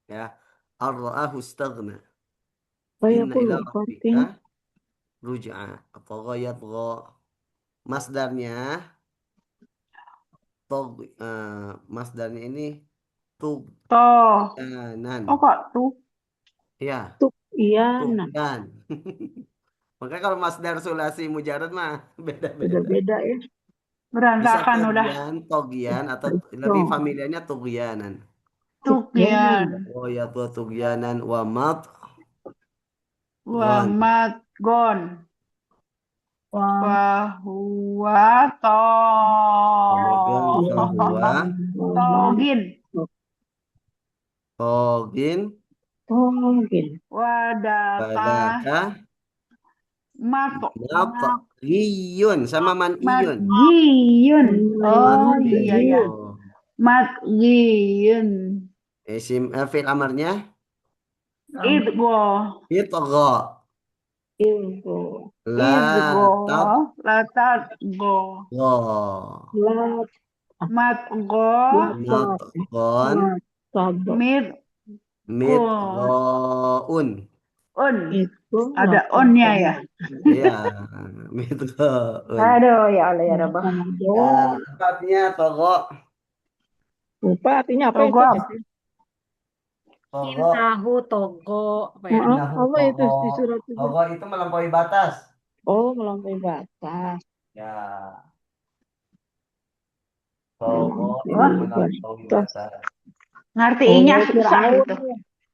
Ya. Ar-ra'ahu istaghna. Oh, ya, Inna aku ila lupa rabbika artinya. ruj'a. Togo yatgo. Masdarnya masdarnya ini Toh. tugyanan. Oh, kok tuh? Ya, Tughyanan. tughyan. Makanya kalau masdar sulasi mujarad mah beda-beda. Beda-beda ya. Bisa Berantakan udah. togyan atau lebih Betul. familiarnya tughyanan. Tughyanan. Tughyan. Oh ya, tughyanan wa mat Wa gon. matgon. Wah, Fahuwa Kemudian fahuwa togin. togin Togin. Wadaka wadaka mat matghiyun sama man'iyun. matgiyun. Oh iya ya. Matghiyun. Matgiyun. Fi'il amarnya Idgo. itgha. Ilgo. La Idgo. tatgha. Latatgo. Lat. Matgo. Matgon Tab. Mit. mitghaun. Itu. Ada onnya ya. Iya, mitghaun. Aduh ya Allah ya Rabbah. Apa artinya togho? Lupa artinya apa itu? Togop. Togho. Innahu togo. Apa ya? Apa itu di surat itu? Togho itu melampaui batas. Oh, melampaui batas. Ya. Togho itu Wah, melampaui batas. batas. Ngertiinnya Oh, susah Firaun. gitu.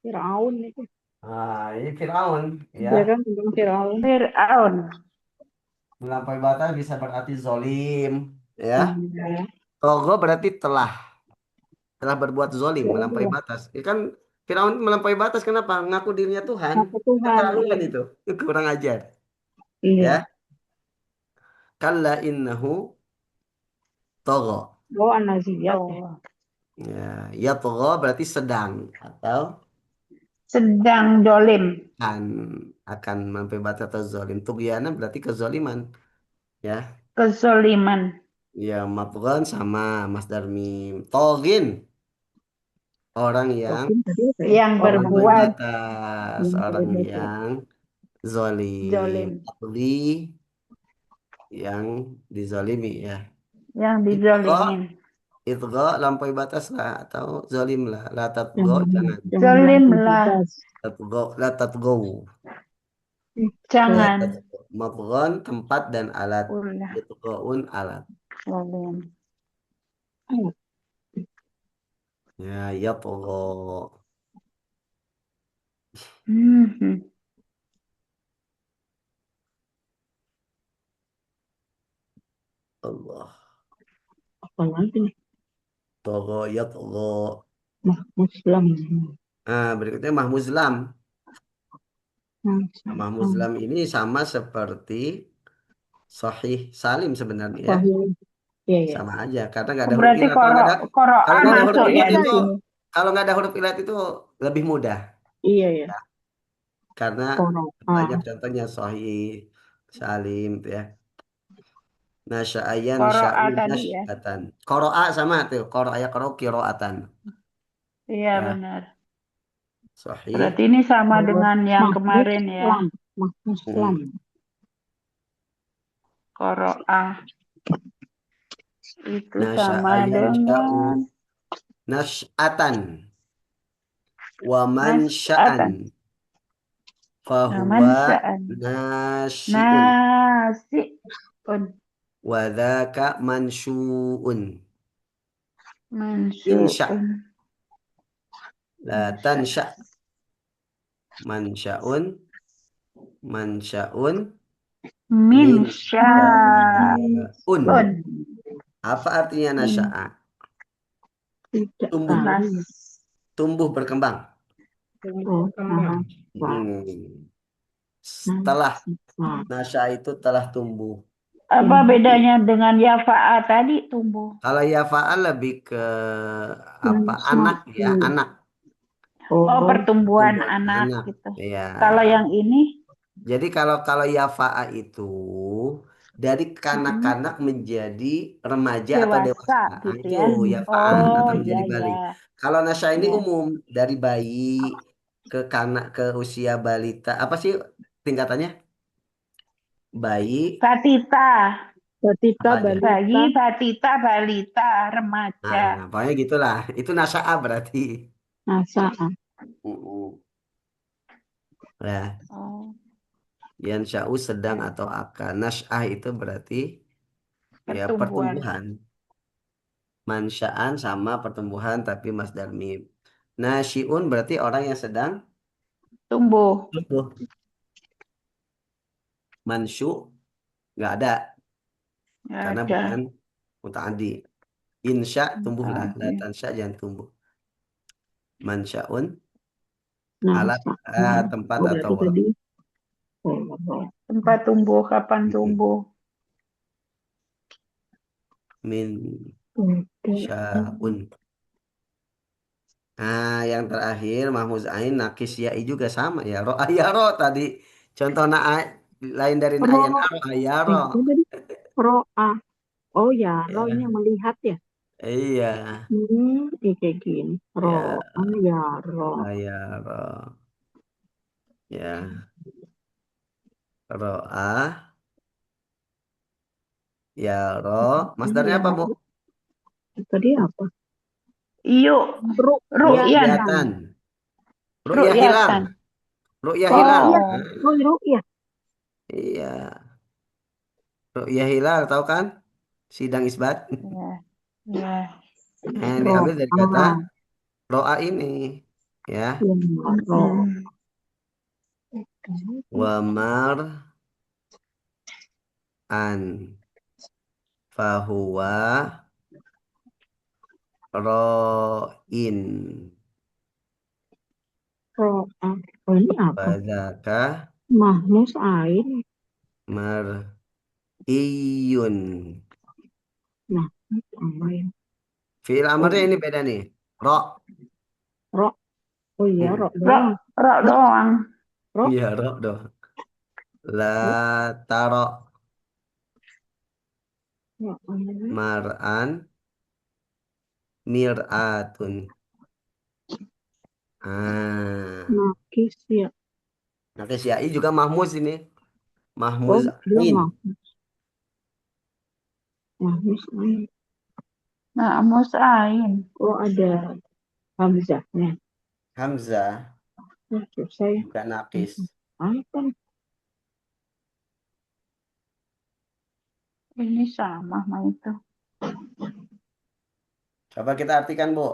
Firaun itu. Nah, ini Fir'aun Ya ya. kan tentang Firaun. Fir'aun. Melampaui batas bisa berarti zolim ya. Ya. Togho berarti telah berbuat zolim, melampaui batas. Ya kan Firaun melampaui batas kenapa? Ngaku dirinya Tuhan. Apa Tuhan? Keterlaluan itu. Kurang ajar. Iya. Ya. Kalla innahu togho. Oh, An-Naziyat. Oh. Ya togho berarti sedang atau Sedang dolim. akan melampaui batas atau zolim. Tughyana berarti kezoliman. Ya. Kezoliman. Ya, matghan sama masdar mim. Toghin. Orang yang Yang melampaui berbuat batas, orang yang zolim. zolim. Toghi yang dizolimi ya. Yang dizolimin. Itgha lampaui batas lah atau zolim lah. La tatgha jangan. Zolim lah. Tatgha la tatghaw. Jangan. Matghan tempat dan alat. Ulah. Itghaun alat. Zolim. Ya, yatgha. Mhm. Allah. Apa lagi nih? Tagha yatgha. Muslim. Berikutnya mahmuzlam. Mahmuzlam ini sama seperti sahih salim sebenarnya ya. Iya. Sama aja karena nggak ada huruf Berarti ilat. Kalau nggak ada Qur'an huruf masuk ya ilat di itu, sini. kalau nggak ada huruf ilat itu lebih mudah Iya ya. karena banyak contohnya sahih salim tuh ya. Nasya'ayan Qara'a sya'u tadi ya. nasy'atan. Qara'a sama tuh. Qara'a ya qira'atan. Iya Ya. benar. Sahih. Berarti ini sama dengan yang kemarin ya. Muslim. Qara'a. Itu sama Nasya'ayan dengan sya'u nasy'atan. Wa man sya'an. Fahuwa Mansa'an. nasyi'un. Nasi'un. Wa dzaka mansyu'un. Mansyu'un. La tansya. Mansya'un. Mansya'un. Minsya'un. Apa artinya nasya'a? Tumbuh. Nas. Tumbuh berkembang. Setelah nasya'a itu telah tumbuh. Apa bedanya dengan yafa'a tadi tumbuh? Kalau yafa'al lebih ke apa? Anak ya, anak. Oh, pertumbuhan Tumbuhan anak anak. gitu. Ya. Kalau yang ini Jadi kalau yafa'a itu dari kanak-kanak menjadi remaja atau dewasa. gitu Itu ya. yafa'an atau menjadi iya, balik. iya. Kalau nasya ini Iya. umum dari bayi ke kanak ke usia balita. Apa sih tingkatannya? Bayi, Batita. Batita, Apa aja? Bayi, batita, balita, remaja. pokoknya gitulah. Itu nasya'a berarti. Nasa'ah. Mm-mm. Ya, Oh, yansha'u sedang ya. atau akan. Nash'ah itu berarti ya Pertumbuhan. pertumbuhan. Mansya'an sama pertumbuhan tapi masdar mim. Nasyi'un berarti orang yang sedang Tumbuh. tumbuh. Mansyu nggak ada Nggak karena ada. bukan mutaaddi. Insya tumbuhlah, la Tadi. tansya jangan tumbuh. Mansya'un Nah, alat saat. tempat Oh, atau berarti waktu. tadi. Oh, Tempat tumbuh, kapan Mm-mm. tumbuh. Min oke. sya'un. Nah, yang terakhir Mahmuz Ain nakis ya'i juga sama ya. Ro ayaro tadi. Contoh lain dari Ro, ayan aro ayaro. itu tadi roa. Oh ya, ro ini Ya, yang melihat ya. iya, Kayak gini. Ro, ya, ya, ro. ayaro. Ya, ro'a, ya ro. Masdarnya Ya, apa, Bu? tadi apa? Yuk, ru'yan. Ru'yatan. Ru'yah hilang. Ru'yatan. Ru'yah hilang. Iya, Oh, oh, ya. Iya. Ru'yah hilal, tahu kan? Sidang isbat. ya, ya. Yang Ro, diambil dari kata ro'a ini. Ya. ya, ro. Hmm. Wamar an fahuwa ro'in. Ro, oh, ini apa? Fadzaka Mahmus Ain. mar'iyun. Nah, Ain. Fi'il amarnya ini beda nih. Ro. Ro, oh iya, Hmm. ro Ro, doang. ro doang. Ro, Iya, ro doh. La ro, taro ro, ini. mar'an mir'atun. Ah. Nakis ya. Nanti Syai juga Mahmuz ini. Oh, Mahmuz dia Ain. Mahmus Ain. Nah, musain. Oh, ada Hamzahnya. Hamzah Oh, susah ya. juga nakis. Apa? Ini sama sama itu. Coba kita artikan, Bu.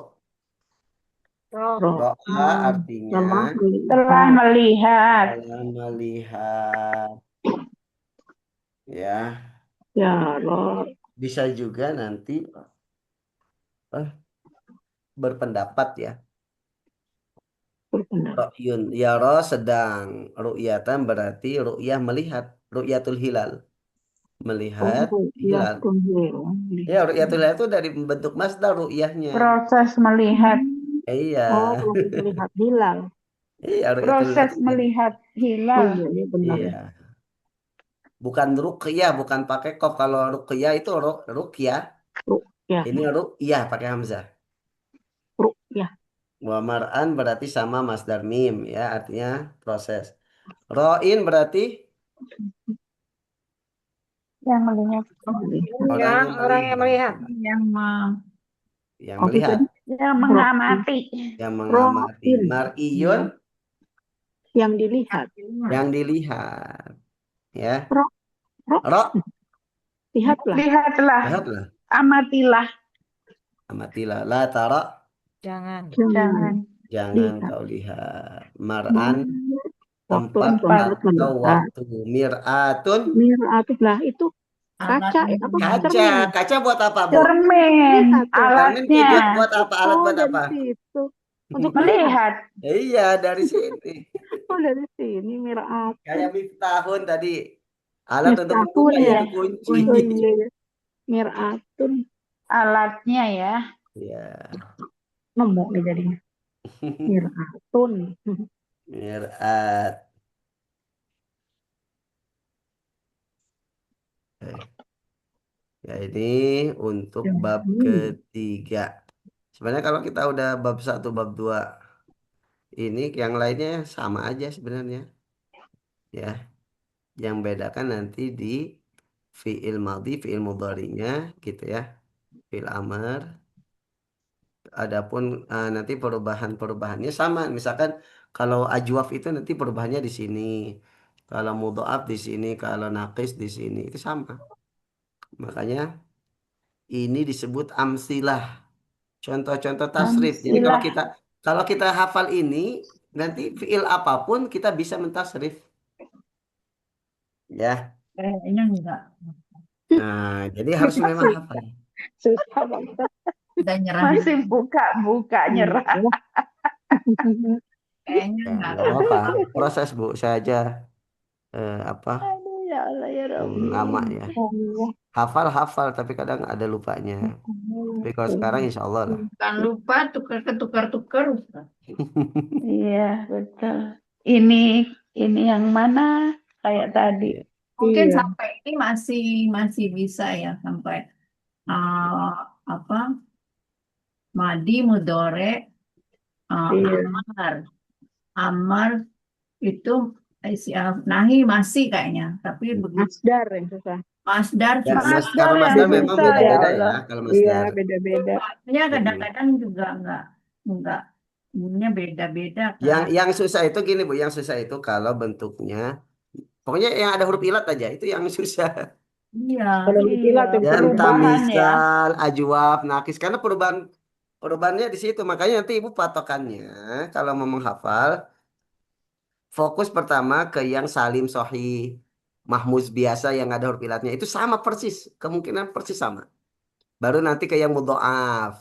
Roh. Ro, Ro'a artinya telah Telah melihat. melihat. telah melihat. Ya, Ya, ro, bisa juga nanti eh, berpendapat ya. berpendapat. Ro'yun. Ya ro sedang. Ru'yatan berarti ru'yah melihat. Ru'yatul hilal. Melihat Oh, ya, hilal. Ya, melihat. ru'yatul hilal itu dari bentuk masdar ru'yahnya. Proses melihat. Iya. Oh, proses melihat hilal. Iya, ru'yatul hilal Proses itu melihat Oh hilal. iya, ini benar. iya. Bukan ruqyah, bukan pakai kof. Kalau ruqyah itu ruqyah. Ru, ya, Ini ruqyah pakai hamzah. ru, ya. Wa mar'an berarti sama masdar mim ya, artinya proses. Ro'in berarti Yang melihat. orang Ya, yang orang yang melihat. Yang yang Oh, melihat, tadi Yang mengamati. yang mengamati. ro'in. Mar'iyun Yang dilihat. yang dilihat. Ya. Ro, ro, Ro, lihatlah. Lihatlah. lihatlah. Amatilah. Amatilah. La tara, Jangan. Jangan. jangan Lihat. kau lihat. Mar'an, Waktu tempat Tempat. atau melihat. waktu. Mir'atun, Mir'atullah itu kaca, apa? kaca. Cermin. Kaca buat apa, Bu? Cermin. Lihat tuh. Cermin Alatnya. buat apa? Alat Oh, buat dari apa? situ. Untuk melihat. Melihat. Iya, dari sini. Oh, dari sini Mir'atun. Kayak miftahun tadi. Alat untuk Miftahun membuka ya. yaitu kunci. Oh iya, iya. Mir'atun. Alatnya ya. Ya, Nemu nih jadinya. Mir'atun. mirat. Ya, ini untuk bab ketiga. Sebenarnya kalau kita udah bab satu, bab dua, ini yang lainnya sama aja sebenarnya. Ya, yang bedakan nanti di fiil madhi, fiil mudhari'nya gitu ya. Fiil amar. Adapun nanti perubahan-perubahannya sama. Misalkan Kalau ajwaf itu nanti perubahannya di sini. Kalau mudhoaf di sini, kalau naqis di sini itu sama. Makanya ini disebut amsilah, contoh-contoh tasrif. Jadi kalau Amsilah. kita hafal ini, nanti fiil apapun kita bisa mentasrif. Ya. Kayaknya enggak. Nah, jadi harus memang hafal. Susah banget. Udah nyerah. Masih buka nyerah. Kayaknya Ya, enggak. nggak apa-apa. Proses, Bu. Saya aja apa Aduh, ya Allah ya Rabbi. lama ya. Hafal, tapi kadang ada lupanya. Tapi kalau sekarang insya Allah lah. Jangan lupa tukar-tukar Ustaz. Iya, betul. Ini yang mana kayak tadi. Mungkin Iya. sampai ini masih bisa ya sampai apa madi mudore Iya. amar itu nahi masih kayaknya tapi begitu Masdar yang susah. masdar Ya, susah. kalau Masdar yang masdar memang susah ya beda-beda ya. Allah. Kalau Iya, masdar. beda-beda. Soalnya kadang-kadang juga enggak ininya beda-beda kan. Yang susah itu gini, Bu. Yang susah itu kalau bentuknya, pokoknya yang ada huruf ilat aja, itu yang susah. Iya. Kalau Iya, istilah yang Dan perubahan ya. tamisal, ajwaf, nakis. Karena perubahannya di situ. Makanya nanti Ibu patokannya, kalau mau menghafal, fokus pertama ke yang salim sohih, mahmuz biasa yang ada huruf ilatnya. Itu sama persis. Kemungkinan persis sama. Baru nanti ke yang mudhoaf.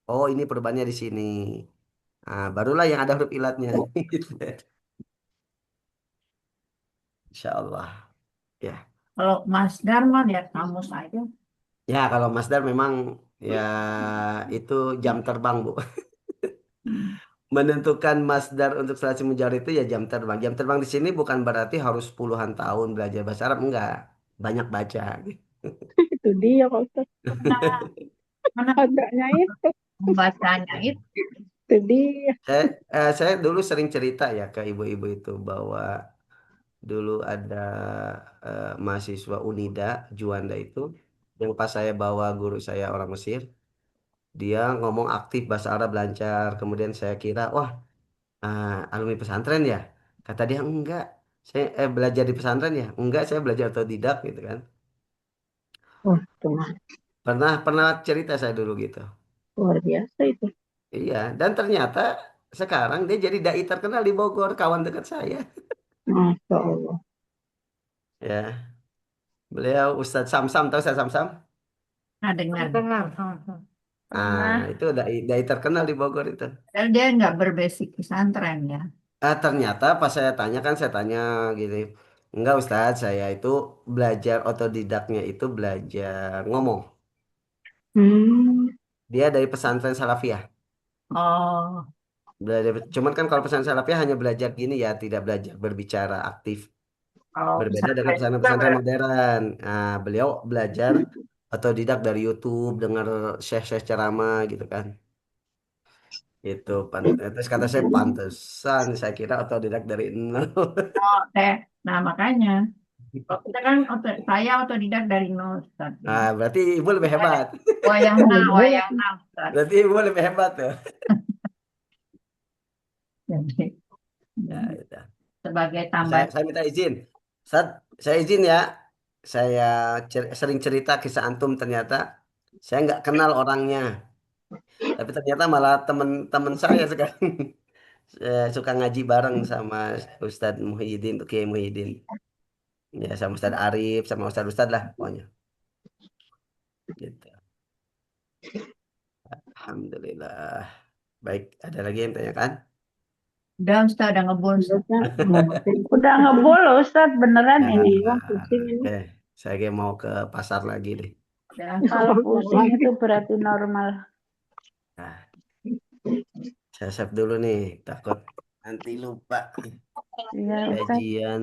Oh, ini perubahannya di sini. Nah, barulah yang ada huruf ilatnya. Gitu. Insya Allah. Ya. Kalau masdar mah lihat kamus aja. Ya, kalau Masdar memang ya itu jam terbang, Bu. Menentukan masdar untuk selasi mujarab itu ya jam terbang. Jam terbang di sini bukan berarti harus puluhan tahun belajar bahasa Arab, enggak. Banyak baca. itu dia Pak Ustaz. Mana Agaknya itu. membacanya Itu dia. Saya dulu sering cerita ya ke ibu-ibu itu bahwa dulu ada mahasiswa Unida, Juanda itu, yang pas saya bawa guru saya orang Mesir, dia ngomong aktif bahasa Arab lancar. Kemudian saya kira, wah, alumni pesantren ya? Kata dia enggak. Saya belajar di pesantren ya? Enggak, saya belajar otodidak gitu kan. Wah, cuma Pernah cerita saya dulu gitu. luar biasa itu. Iya, dan ternyata sekarang dia jadi dai terkenal di Bogor, kawan dekat saya. Masya Allah. Ya, beliau Ustadz Samsam, tahu Ustadz Samsam? dengar. Dengar. Ah, itu dai terkenal di Bogor itu. Padahal dia nggak berbasic pesantren ya. Ternyata pas saya tanya gini, enggak Ustadz, saya itu belajar otodidaknya itu belajar ngomong. Hmm. Dia dari pesantren Salafiyah. Oh, Cuman kan kalau pesantren Salafiyah hanya belajar gini ya, tidak belajar berbicara aktif. kalau Berbeda dengan pesantren juga pesantren-pesantren modern. Nah, beliau belajar otodidak dari YouTube, dengar syekh-syekh ceramah gitu kan. Itu terus kata saya pantesan saya kira otodidak dari nol. nah makanya kalau kita kan saya otodidak dari nol Ustaz. Nah, berarti ibu lebih hebat. Wayang na Ustaz. Berarti ibu lebih hebat tuh. Jadi Ya, udah. sebagai Saya, tambahan. saya minta izin. Saya izin ya. Saya sering cerita kisah antum ternyata saya nggak kenal orangnya. Tapi ternyata malah teman-teman saya sekarang suka ngaji bareng sama Ustadz Muhyiddin, tuh Kiai Muhyiddin. Ya, sama Ustadz Arif, sama Ustadz-Ustadz lah pokoknya. Gitu. Alhamdulillah. Baik, ada lagi yang tanyakan? Udah Ustaz, udah ngebul Ustaz. Udah ngebul loh Ustaz, beneran Nah, ini. oke, saya kayak mau ke pasar lagi deh. Udah. Kalau pusing itu berarti normal. Nah, saya save dulu nih, takut nanti lupa Iya Ustaz. kajian.